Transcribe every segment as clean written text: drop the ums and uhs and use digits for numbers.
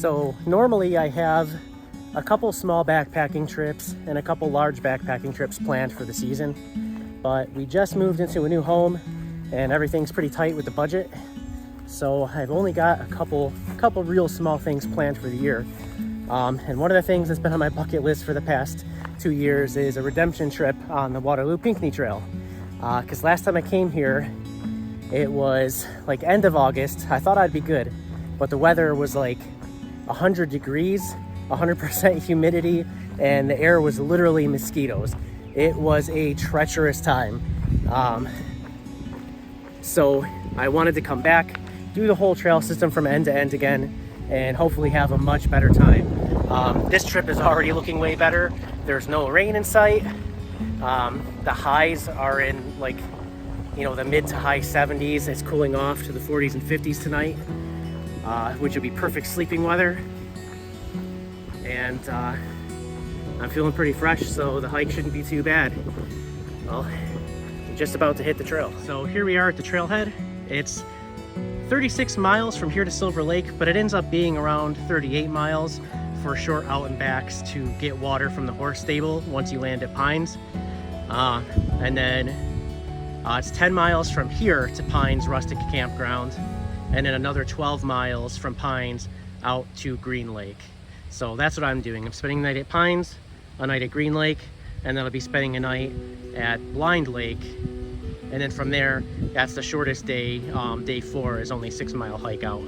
So normally I have a couple small backpacking trips and a couple large backpacking trips planned for the season, but we just moved into a new home and everything's pretty tight with the budget. So I've only got a couple real small things planned for the year. And one of the things that's been on my bucket list for the past 2 years is a redemption trip on the Waterloo Pinckney Trail. Because last time I came here, it was like end of August. I thought I'd be good, but the weather was like 100 degrees, 100% humidity, and the air was literally mosquitoes. It was a treacherous time. So I wanted to come back, do the whole trail system from end to end again, and hopefully have a much better time. This trip is already looking way better. There's no rain in sight. The highs are in like, the mid to high 70s. It's cooling off to the 40s and 50s tonight, which would be perfect sleeping weather. And I'm feeling pretty fresh, so the hike shouldn't be too bad. Well, I'm just about to hit the trail. So here we are at the trailhead. It's 36 miles from here to Silver Lake, but it ends up being around 38 miles for short out and backs to get water from the horse stable once you land at Pines. And then it's 10 miles from here to Pines Rustic Campground, and then another 12 miles from Pines out to Green Lake. So that's what I'm doing. I'm spending the night at Pines, a night at Green Lake, and then I'll be spending a night at Blind Lake. And then from there, that's the shortest day. Day 4 is only 6 mile hike out.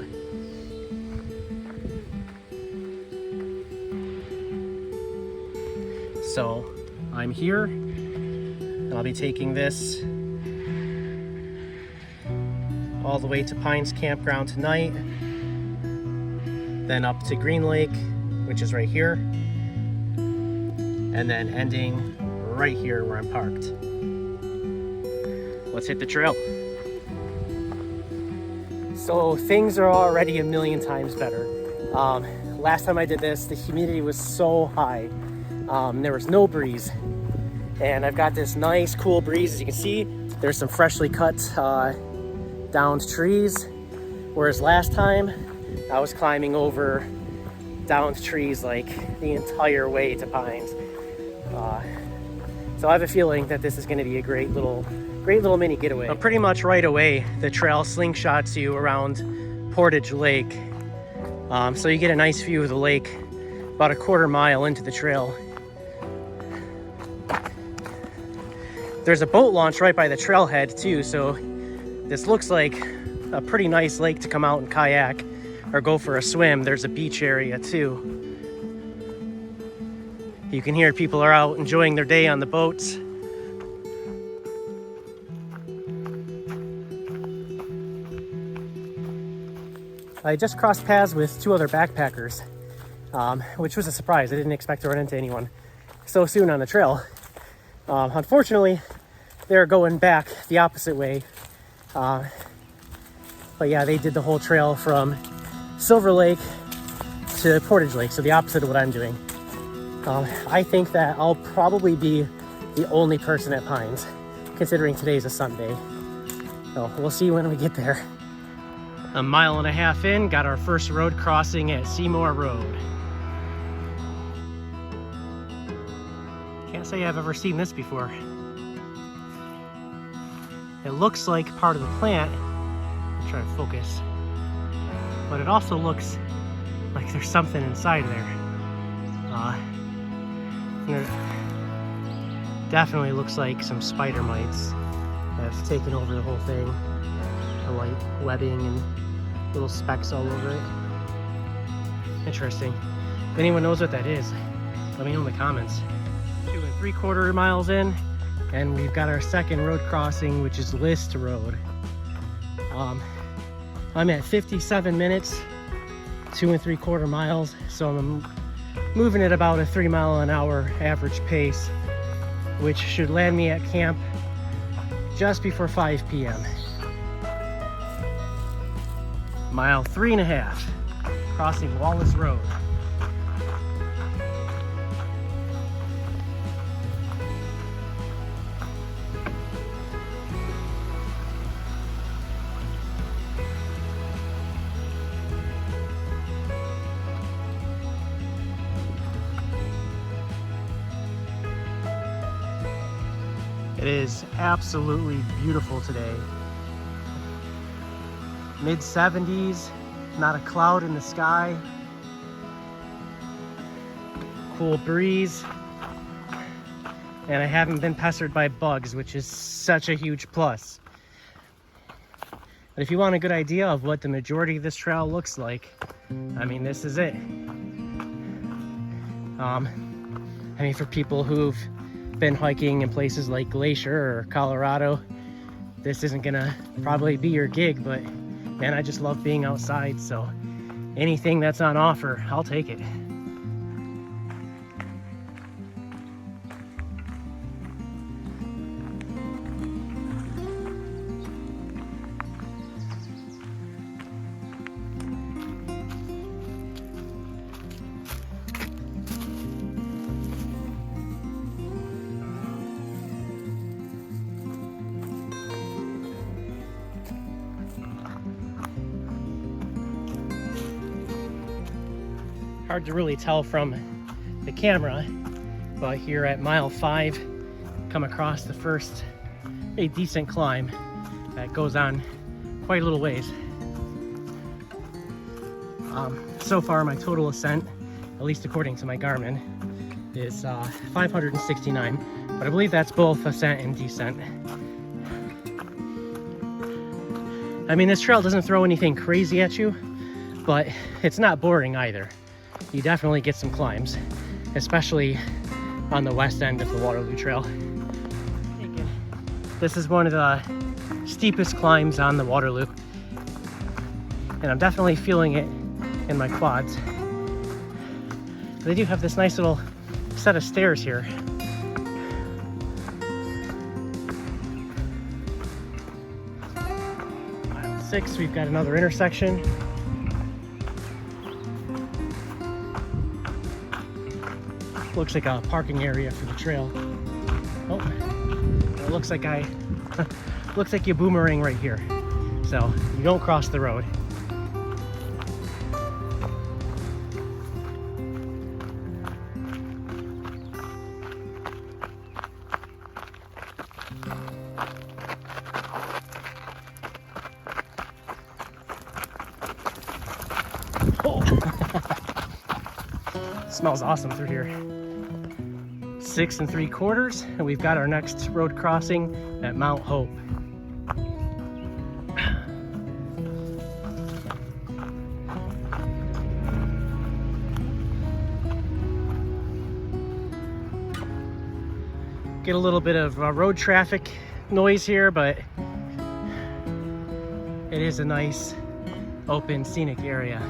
So I'm here, and I'll be taking this all the way to Pines Campground tonight, then up to Green Lake, which is right here, and then ending right here where I'm parked. Let's hit the trail. So things are already a million times better. Last time I did this, the humidity was so high. There was no breeze, and I've got this nice cool breeze. As you can see, there's some freshly cut downed trees, whereas last time I was climbing over downed trees like the entire way to Pines. So I have a feeling that this is going to be a great little mini getaway. But pretty much right away, the trail slingshots you around Portage Lake. So you get a nice view of the lake about a quarter mile into the trail. There's a boat launch right by the trailhead too, so this looks like a pretty nice lake to come out and kayak or go for a swim. There's a beach area too. You can hear people are out enjoying their day on the boats. I just crossed paths with 2 other backpackers, which was a surprise. I didn't expect to run into anyone so soon on the trail. Unfortunately, they're going back the opposite way. But yeah, they did the whole trail from Silver Lake to Portage Lake, so the opposite of what I'm doing. I think that I'll probably be the only person at Pines, considering today's a Sunday. So we'll see when we get there. A mile and a half in, got our first road crossing at Seymour Road. Can't say I've ever seen this before. It looks like part of the plant. I'll try to focus. But it also looks like there's something inside there. Definitely looks like some spider mites have taken over the whole thing. The white webbing and little specks all over it. Interesting. If anyone knows what that is, let me know in the comments. 2 3/4 miles in, and we've got our second road crossing, which is List Road. I'm at 57 minutes, 2 3/4 miles, so I'm moving at about a 3 mile an hour average pace, which should land me at camp just before 5 p.m. Mile 3.5, crossing Wallace Road. It is absolutely beautiful today. Mid 70s, not a cloud in the sky. Cool breeze. And I haven't been pestered by bugs, which is such a huge plus. But if you want a good idea of what the majority of this trail looks like, I mean, this is it. I mean, for people who've been hiking in places like Glacier or Colorado, this isn't gonna probably be your gig, but man, I just love being outside, so anything that's on offer, I'll take it. Hard to really tell from the camera, but here at mile 5, come across the first a decent climb that goes on quite a little ways. So far my total ascent, at least according to my Garmin, is 569, but I believe that's both ascent and descent. I mean, this trail doesn't throw anything crazy at you, but it's not boring either. You definitely get some climbs, especially on the west end of the Waterloo Trail. This is one of the steepest climbs on the Waterloo, and I'm definitely feeling it in my quads. They do have this nice little set of stairs here. Mile 6, we've got another intersection. Looks like a parking area for the trail. Oh, it looks like looks like you boomerang right here. So you don't cross the road. Oh. Smells awesome through here. 6 3/4, and we've got our next road crossing at Mount Hope. Get a little bit of road traffic noise here, but it is a nice open scenic area.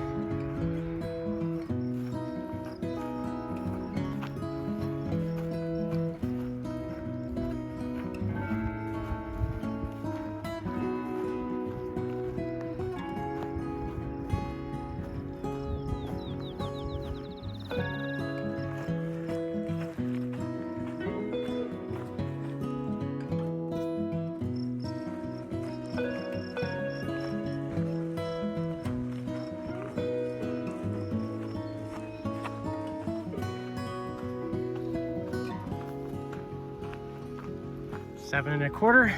Seven 1/4,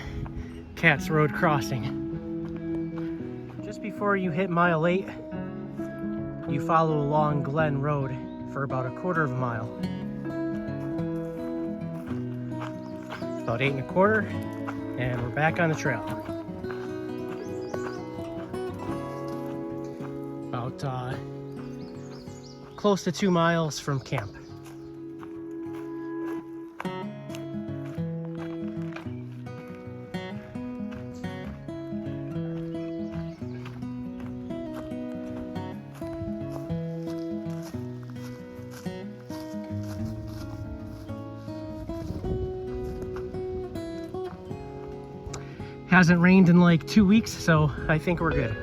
Cats Road crossing. Just before you hit mile 8, you follow along Glen Road for about 1/4 of a mile. About 8 1/4, and we're back on the trail. About close to 2 miles from camp. Hasn't rained in like 2 weeks, so I think we're good.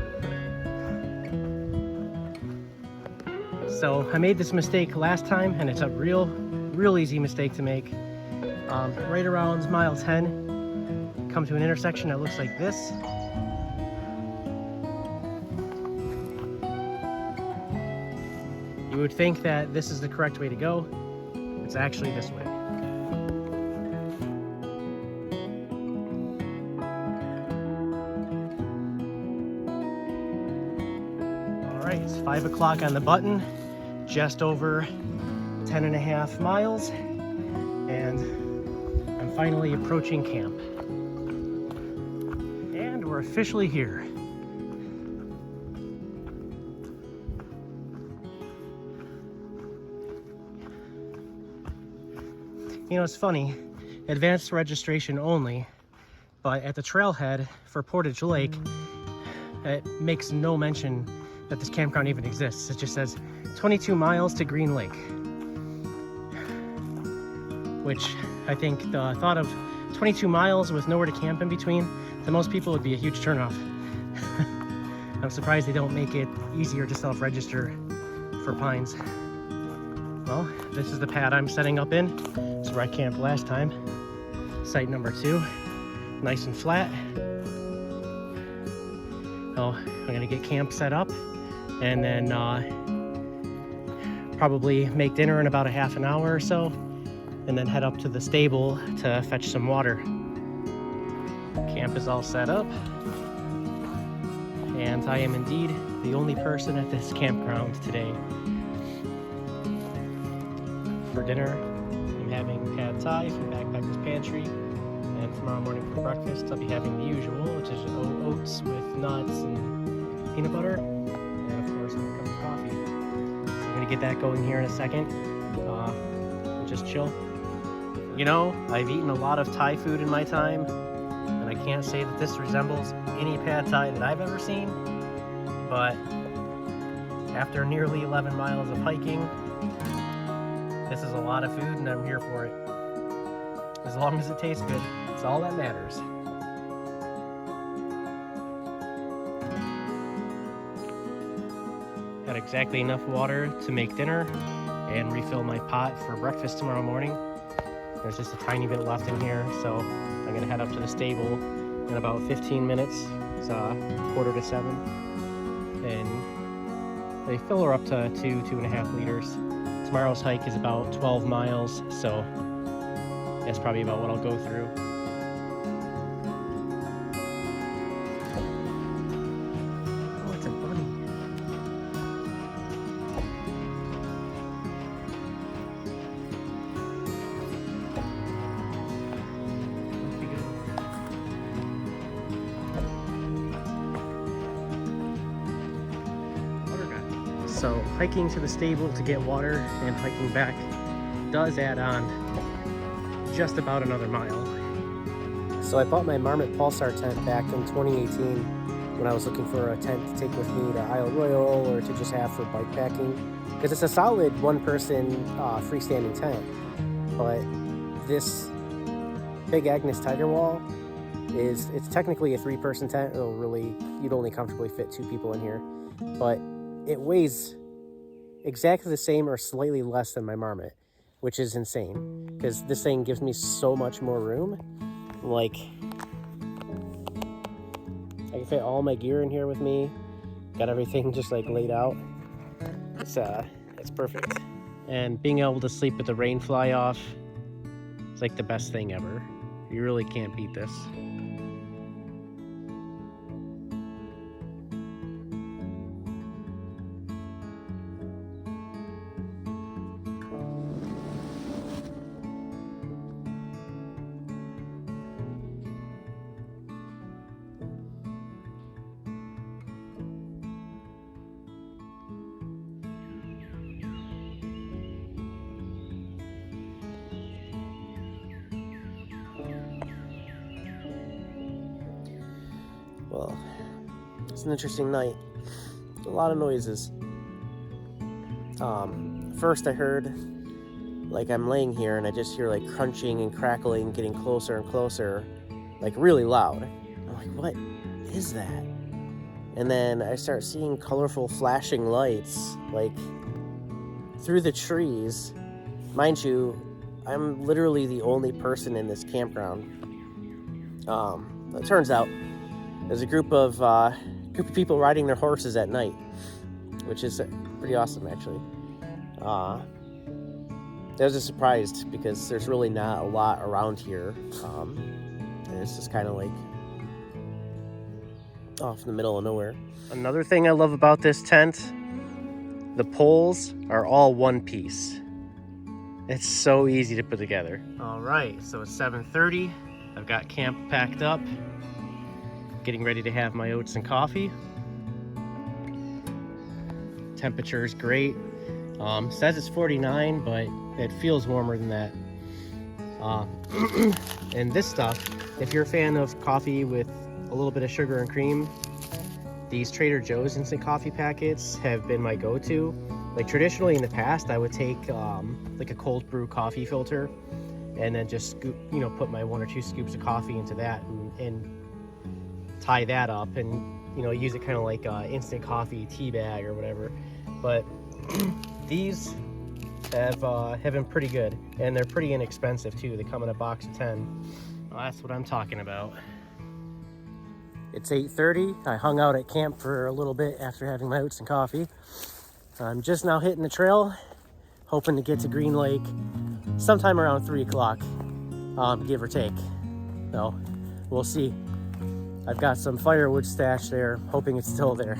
So I made this mistake last time, and it's a real easy mistake to make. Right around mile 10, come to an intersection that looks like this. You would think that this is the correct way to go. It's actually this way. right, it's 5 o'clock on the button, just over 10.5 miles, and I'm finally approaching camp. And we're officially here. You know, it's funny, advanced registration only, but at the trailhead for Portage Lake, it makes no mention that this campground even exists. It just says 22 miles to Green Lake, which I think the thought of 22 miles with nowhere to camp in between, to most people would be a huge turnoff. I'm surprised they don't make it easier to self-register for Pines. Well, this is the pad I'm setting up in. It's where I camped last time. Site number 2, nice and flat. So I'm gonna get camp set up and then probably make dinner in about a half an hour or so, and then head up to the stable to fetch some water. Camp is all set up, and I am indeed the only person at this campground today. For dinner, I'm having pad thai from Backpacker's Pantry, and tomorrow morning for breakfast I'll be having the usual, which is oats with nuts and peanut butter, and of course a cup of coffee. So I'm gonna get that going here in a second, and just chill. You know, I've eaten a lot of Thai food in my time, and I can't say that this resembles any pad thai that I've ever seen, but after nearly 11 miles of hiking, this is a lot of food and I'm here for it. As long as it tastes good, it's all that matters. Got exactly enough water to make dinner and refill my pot for breakfast tomorrow morning. There's just a tiny bit left in here, so I'm gonna head up to the stable in about 15 minutes. It's 6:45, and they fill her up to 2.5 liters. Tomorrow's hike is about 12 miles, so that's probably about what I'll go through. Oh, it's a bunny. So hiking to the stable to get water and hiking back does add on just about another mile. So I bought my Marmot Pulsar tent back in 2018 when I was looking for a tent to take with me to Isle Royale or to just have for bike packing, because it's a solid one-person freestanding tent. But this Big Agnes Tiger Wall it's technically a 3-person tent. You'd only comfortably fit 2 people in here, but it weighs exactly the same or slightly less than my Marmot, which is insane because this thing gives me so much more room. Like, I can fit all my gear in here with me. Got everything just like laid out. It's perfect. And being able to sleep with the rain fly off is like the best thing ever. You really can't beat this. Well, it's an interesting night. A lot of noises. First I heard, like, I'm laying here and I just hear like crunching and crackling getting closer and closer, like really loud. I'm like, what is that? And then I start seeing colorful flashing lights like through the trees. Mind you, I'm literally the only person in this campground. It turns out there's a group of people riding their horses at night, which is pretty awesome, actually. I was just surprised because there's really not a lot around here. And it's just kind of like off in the middle of nowhere. Another thing I love about this tent, the poles are all one piece. It's so easy to put together. All right, so it's 7:30. I've got camp packed up, getting ready to have my oats and coffee. Temperature is great. Says it's 49, but it feels warmer than that. And this stuff, if you're a fan of coffee with a little bit of sugar and cream, these Trader Joe's instant coffee packets have been my go-to. Like traditionally in the past, I would take like a cold brew coffee filter and then just scoop, put my 1 or 2 scoops of coffee into that and tie that up and use it kind of like instant coffee tea bag or whatever. But these have been pretty good, and they're pretty inexpensive too. They come in a box of 10. Well, that's what I'm talking about. It's 8:30. I hung out at camp for a little bit after having my oats and coffee. I'm just now hitting the trail, hoping to get to Green Lake sometime around 3 o'clock, give or take. So we'll see. I've got some firewood stashed there, hoping it's still there.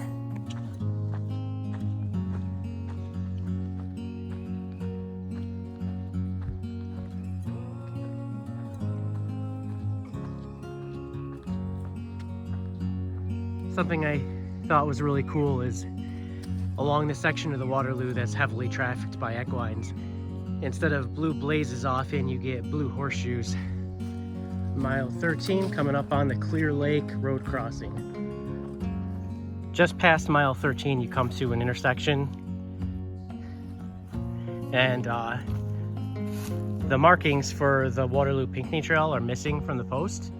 Something I thought was really cool is along the section of the Waterloo that's heavily trafficked by equines, instead of blue blazes often, you get blue horseshoes. Mile 13 coming up on the Clear Lake road crossing. Just past mile 13 you come to an intersection, and the markings for the Waterloo Pinckney Trail are missing from the post.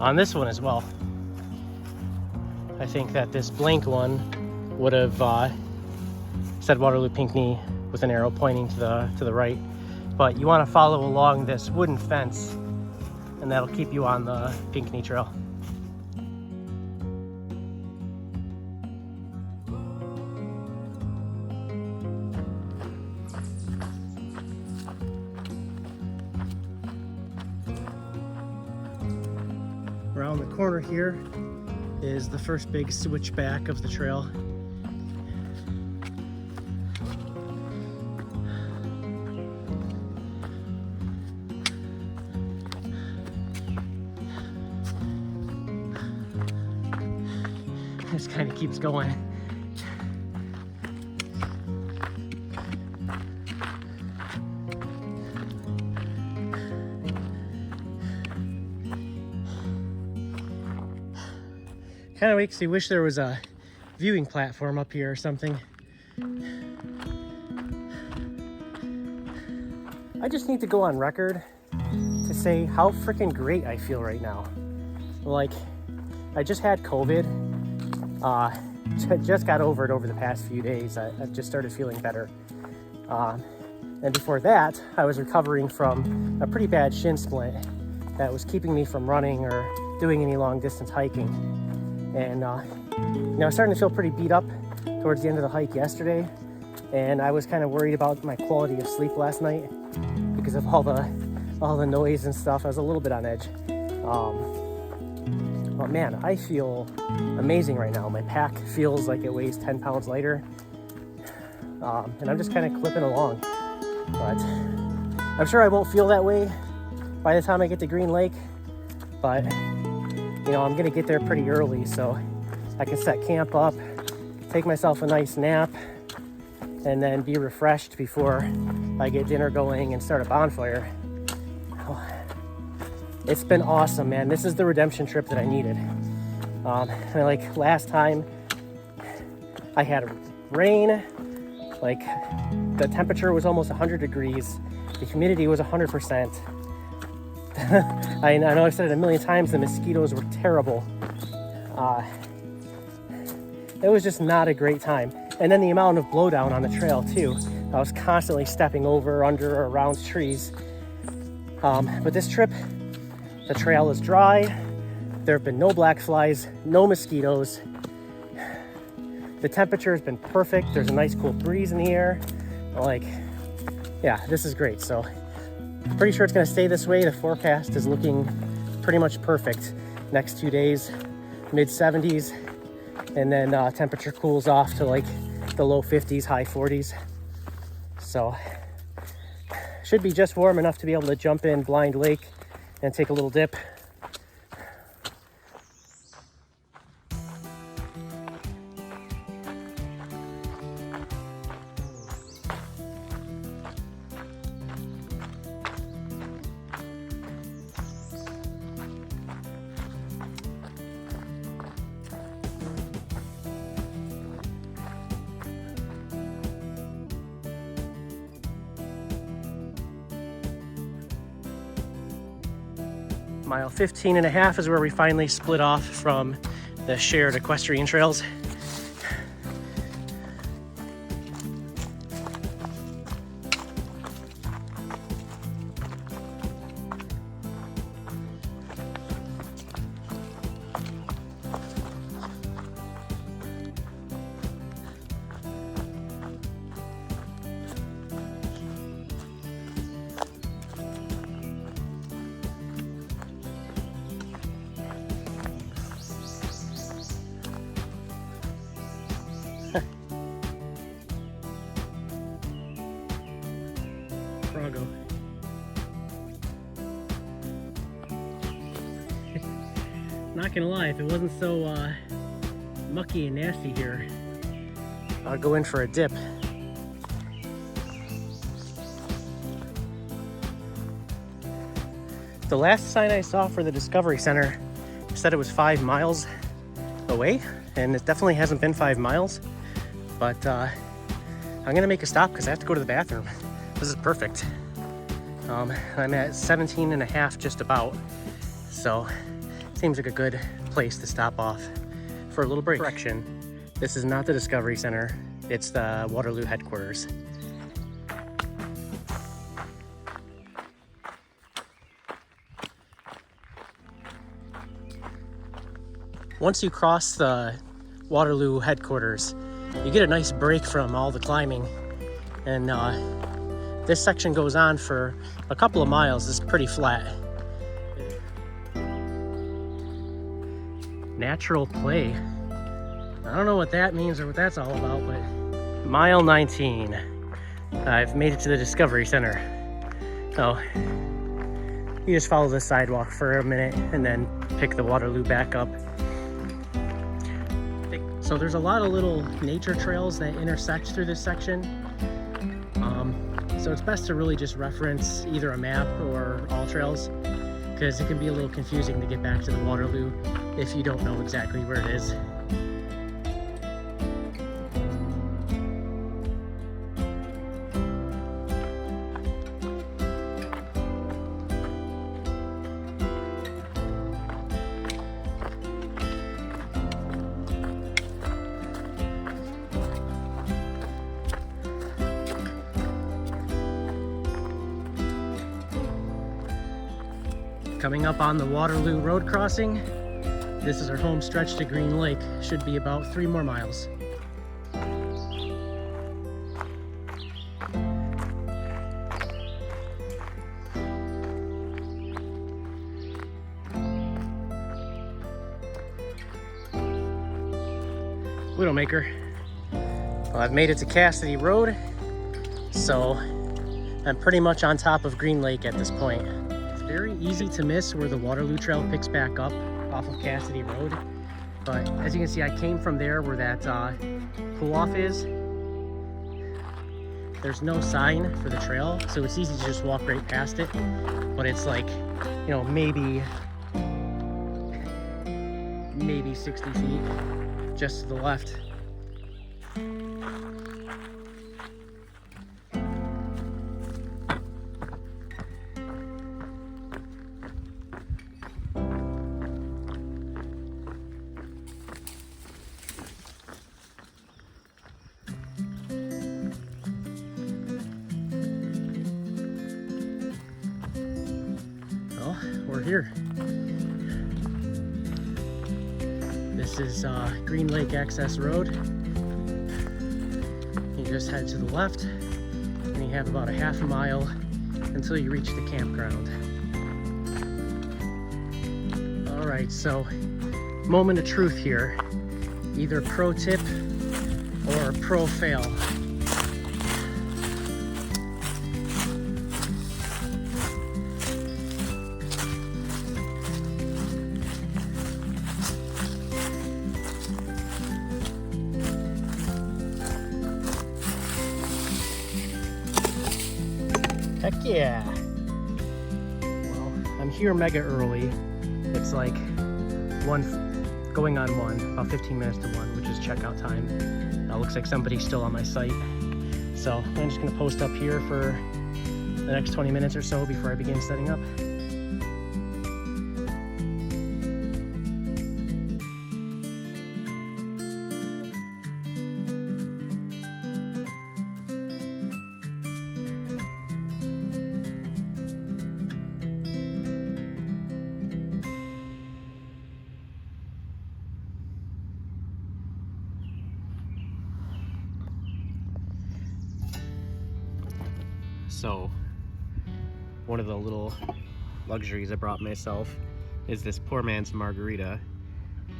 On this one as well, I think that this blank one would have said Waterloo Pinckney with an arrow pointing to the right, but you want to follow along this wooden fence, and that'll keep you on the Pinckney Trail. Around the corner here is the first big switchback of the trail. This kind of keeps going. Kind of makes me wish there was a viewing platform up here or something. I just need to go on record to say how freaking great I feel right now. Like, I just had COVID. Just got over it over the past few days. I've just started feeling better. And before that, I was recovering from a pretty bad shin splint that was keeping me from running or doing any long distance hiking. And I was starting to feel pretty beat up towards the end of the hike yesterday, and I was kind of worried about my quality of sleep last night because of all the noise and stuff. I was a little bit on edge. But man, I feel amazing right now. My pack feels like it weighs 10 pounds lighter, and I'm just kind of clipping along. But I'm sure I won't feel that way by the time I get to Green Lake, but I'm gonna get there pretty early so I can set camp up, take myself a nice nap, and then be refreshed before I get dinner going and start a bonfire. It's been awesome, man. This is the redemption trip that I needed. And like last time, I had rain, like the temperature was almost 100 degrees, the humidity was 100%. I know I've said it a million times, the mosquitoes were terrible. It was just not a great time. And then the amount of blowdown on the trail too. I was constantly stepping over, under, or around trees. But this trip, the trail is dry. There have been no black flies, no mosquitoes. The temperature has been perfect. There's a nice cool breeze in the air. Like, yeah, this is great. So pretty sure it's going to stay this way. The forecast is looking pretty much perfect. Next 2 days, mid 70s, and then temperature cools off to like the low 50s, high 40s. So should be just warm enough to be able to jump in Blind Lake and take a little dip. Mile 15.5 is where we finally split off from the shared equestrian trails. Froggo. Not gonna lie, if it wasn't so mucky and nasty here, I'll go in for a dip. The last sign I saw for the Discovery Center said it was 5 miles away, and it definitely hasn't been 5 miles, but I'm gonna make a stop because I have to go to the bathroom. This is perfect. I'm at 17.5 just about, so seems like a good place to stop off for a little break. Correction, this is not the Discovery Center, it's the Waterloo headquarters. Once you cross the Waterloo headquarters, you get a nice break from all the climbing, and this section goes on for a couple of miles. It's pretty flat. Natural play. I don't know what that means or what that's all about, but mile 19. I've made it to the Discovery Center. So you just follow the sidewalk for a minute and then pick the Waterloo back up. So there's a lot of little nature trails that intersect through this section. So it's best to really just reference either a map or all trails, because it can be a little confusing to get back to the Waterloo if you don't know exactly where it is. Coming up on the Waterloo road crossing, this is our home stretch to Green Lake. Should be about 3 more miles. Widowmaker. Well, I've made it to Cassidy Road, so I'm pretty much on top of Green Lake at this point. Very easy to miss where the Waterloo Trail picks back up off of Cassidy Road, but as you can see, I came from there where that cool-off is. There's no sign for the trail, so it's easy to just walk right past it, but it's like, you know, maybe 60 feet just to the left. We're here. This is Green Lake Access Road. You just head to the left and and you have about a half a mile until you reach the campground. All right, so moment of truth here. Either pro tip or pro fail. Heck yeah. Well, I'm here mega early. It's like going on 1, about 15 minutes to 1, which is checkout time. Looks like somebody's still on my site. So I'm just gonna post up here for the next 20 minutes or so before I begin setting up. So, one of the little luxuries I brought myself is this poor man's margarita,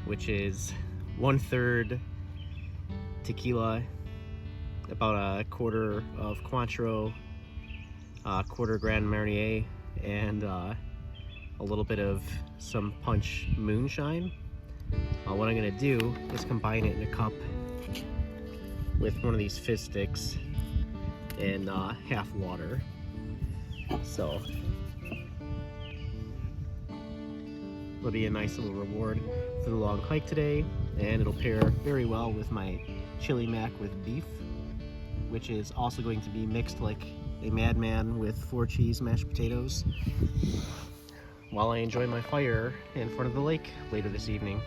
which is 1/3 tequila, about a quarter of Cointreau, a quarter Grand Marnier, and a little bit of some punch moonshine. What I'm gonna do is combine it in a cup with one of these fizz sticks and half water. So it'll be a nice little reward for the long hike today, and it'll pair very well with my chili mac with beef, which is also going to be mixed like a madman with 4 cheese mashed potatoes while I enjoy my fire in front of the lake later this evening.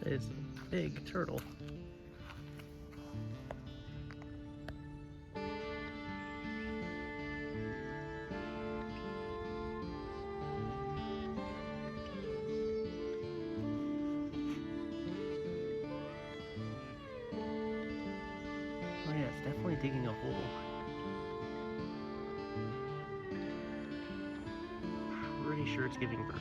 It's a big turtle. Oh yeah, it's definitely digging a hole. Pretty sure it's giving birth.